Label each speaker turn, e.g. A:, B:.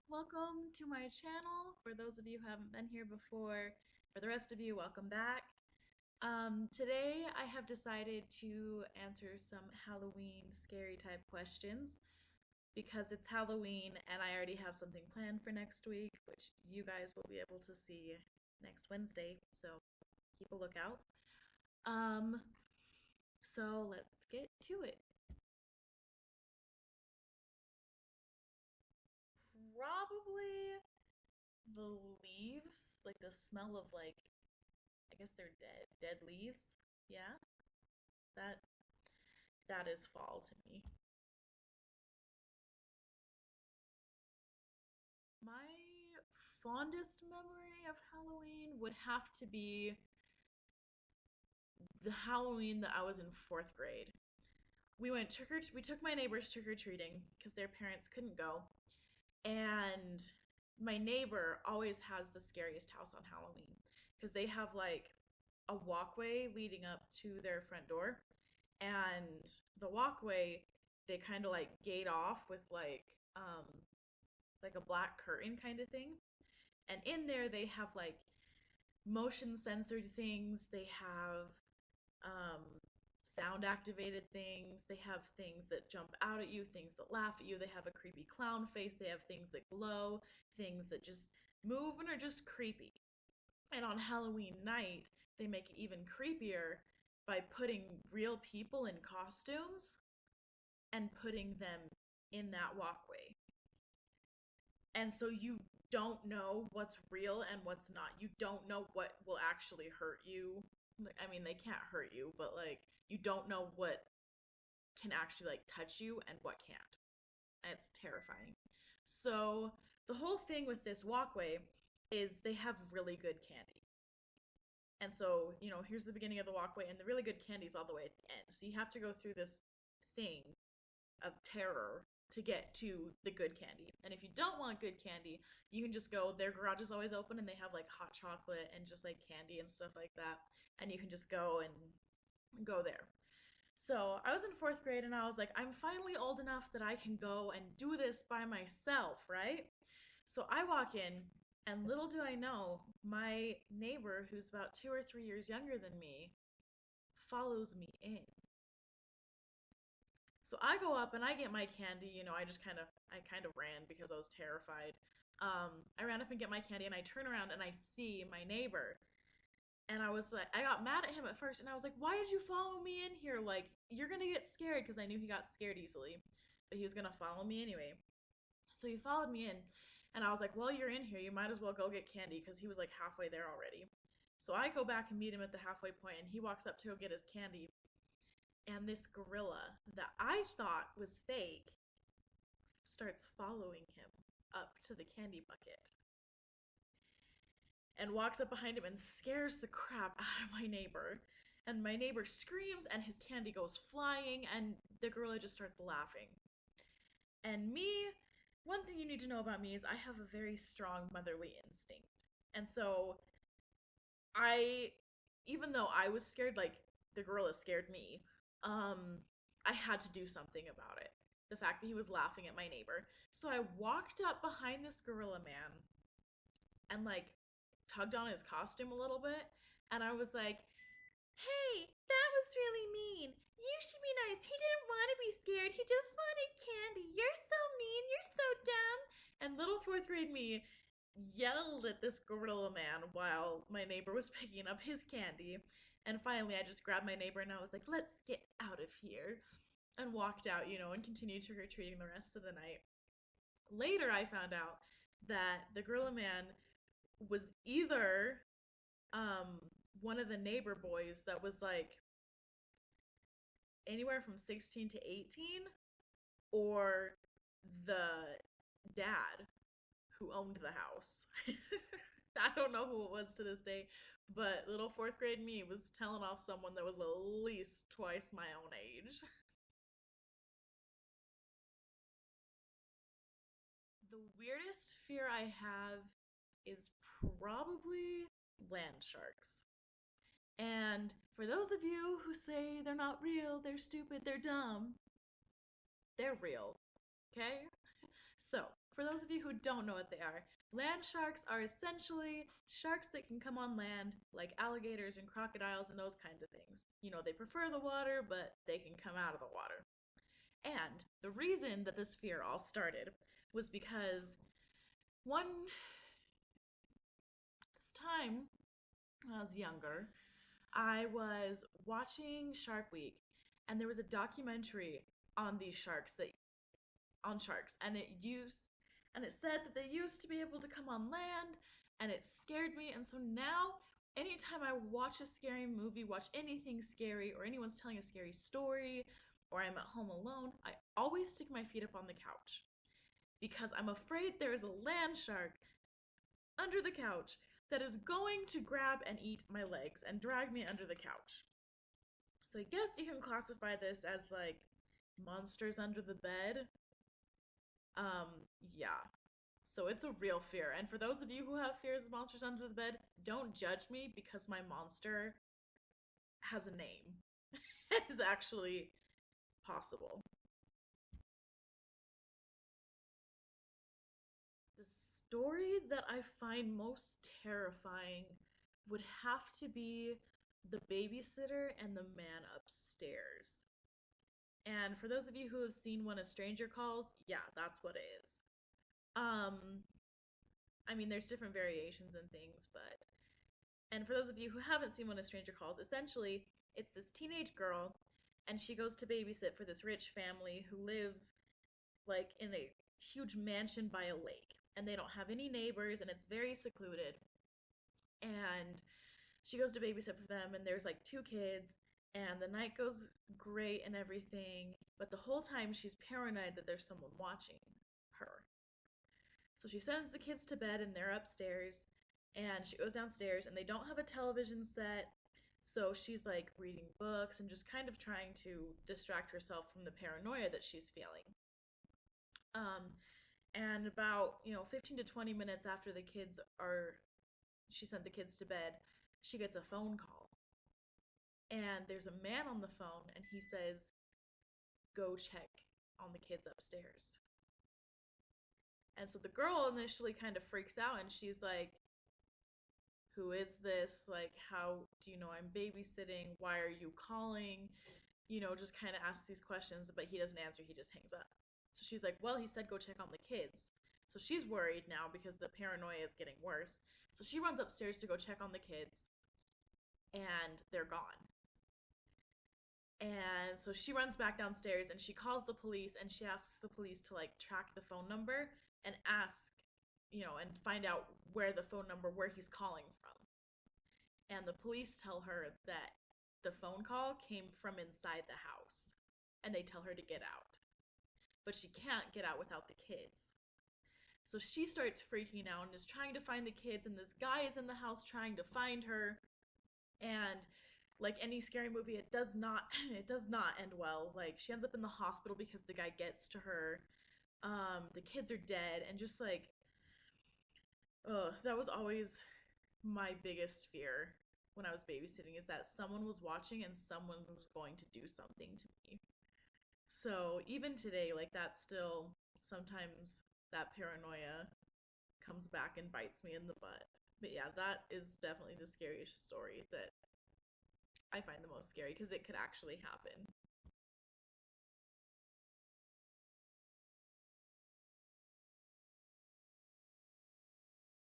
A: Welcome to my channel. For those of you who haven't been here before, for the rest of you, welcome back. Today I have decided to answer some Halloween scary type questions because it's Halloween and I already have something planned for next week, which you guys will be able to see next Wednesday, so keep a lookout. Um, so let's get to it. Probably the leaves, like the smell of I guess they're dead leaves. Yeah, that that is fall to me. My fondest memory of Halloween would have to be the Halloween that I was in 4th grade. We took my neighbors trick or treating because their parents couldn't go, and my neighbor always has the scariest house on Halloween because they have like a walkway leading up to their front door, and the walkway they kind of like gate off with like a black curtain kind of thing. And in there they have like motion censored things, they have um sound activated things, they have things that jump out at you, things that laugh at you, they have a creepy clown face, they have things that glow, things that just move and are just creepy. And on Halloween night they make it even creepier by putting real people in costumes and putting them in that walkway. And so you don't know what's real and what's not. You don't know what will actually hurt you. I mean, they can't hurt you, but like you don't know what can actually like touch you and what can't. And it's terrifying. So the whole thing with this walkway is they have really good candy. And so, here's the beginning of the walkway, and the really good candy's all the way at the end. So you have to go through this thing of terror to get to the good candy. And if you don't want good candy, you can just go. Their garage is always open and they have like hot chocolate and just like candy and stuff like that. And you can just go and go there. So I was in 4th grade and I was like, I'm finally old enough that I can go and do this by myself, right? So I walk in, and little do I know, my neighbor, who's about 2 or 3 years younger than me, follows me in. So I go up and I get my candy. I kind of ran because I was terrified. I ran up and get my candy, and I turn around and I see my neighbor. And I was like, I got mad at him at first, and I was like, why did you follow me in here? Like, you're gonna get scared, because I knew he got scared easily, but he was gonna follow me anyway. So he followed me in, and I was like, well, you're in here. You might as well go get candy, because he was like halfway there already. So I go back and meet him at the halfway point, and he walks up to go get his candy, and this gorilla that I thought was fake starts following him up to the candy bucket and walks up behind him and scares the crap out of my neighbor. And my neighbor screams, and his candy goes flying, and the gorilla just starts laughing. And me, one thing you need to know about me is I have a very strong motherly instinct. And so I, even though I was scared, like the gorilla scared me, I had to do something about it. The fact that he was laughing at my neighbor. So I walked up behind this gorilla man and like tugged on his costume a little bit. And I was like, hey, that was really mean. You should be nice. He didn't want to be scared. He just wanted candy. You're so mean. You're so dumb. And little 4th grade me yelled at this gorilla man while my neighbor was picking up his candy. And finally, I just grabbed my neighbor and I was like, let's get out of here. And walked out, and continued trick or treating the rest of the night. Later, I found out that the gorilla man was either um, one of the neighbor boys that was like anywhere from 16 to 18, or the dad who owned the house. I don't know who it was to this day, but little 4th grade me was telling off someone that was at least twice my own age. The weirdest fear I have is probably land sharks. And for those of you who say they're not real, they're stupid, they're dumb, they're real. Okay? So, For those of you who don't know what they are, land sharks are essentially sharks that can come on land, like alligators and crocodiles and those kinds of things. You know, they prefer the water, but they can come out of the water. And the reason that this fear all started was because one this time when I was younger, I was watching Shark Week, and there was a documentary on these sharks that on sharks, and it said that they used to be able to come on land, and it scared me. And so now, anytime I watch a scary movie, watch anything scary, or anyone's telling a scary story, or I'm at home alone, I always stick my feet up on the couch because I'm afraid there is a land shark under the couch that is going to grab and eat my legs and drag me under the couch. So I guess you can classify this as like monsters under the bed. Um, yeah. So it's a real fear. And for those of you who have fears of monsters under the bed, don't judge me because my monster has a name. It is actually possible. The story that I find most terrifying would have to be The Babysitter and the Man Upstairs. And for those of you who have seen When a Stranger Calls, yeah, that's what it is. I mean, there's different variations and things, but. And for those of you who haven't seen When a Stranger Calls, essentially, it's this teenage girl, and she goes to babysit for this rich family who live, like, in a huge mansion by a lake. And they don't have any neighbors, and it's very secluded. And she goes to babysit for them, and there's, like, two kids, and the night goes great and everything, but the whole time she's paranoid that there's someone watching her. So she sends the kids to bed and they're upstairs, and she goes downstairs and they don't have a television set. So she's like reading books and just kind of trying to distract herself from the paranoia that she's feeling. Um, and about, 15 to 20 minutes after she sent the kids to bed, she gets a phone call. And there's a man on the phone and he says, "Go check on the kids upstairs." And so the girl initially kind of freaks out and she's like, "Who is this? Like, how do you know I'm babysitting? Why are you calling?" Just kind of asks these questions, but he doesn't answer. He just hangs up. So she's like, "Well, he said go check on the kids." So she's worried now because the paranoia is getting worse. So she runs upstairs to go check on the kids, and they're gone. And so she runs back downstairs and she calls the police and she asks the police to like track the phone number and ask, and find out where he's calling from. And the police tell her that the phone call came from inside the house and they tell her to get out. But she can't get out without the kids. So she starts freaking out and is trying to find the kids, and this guy is in the house trying to find her. And like any scary movie, it does not it does not end well. Like she ends up in the hospital because the guy gets to her. The kids are dead, and just like, that was always my biggest fear when I was babysitting, is that someone was watching and someone was going to do something to me. So even today, like, that's still sometimes that paranoia comes back and bites me in the butt. But yeah, that is definitely the scariest story that I find the most scary because it could actually happen.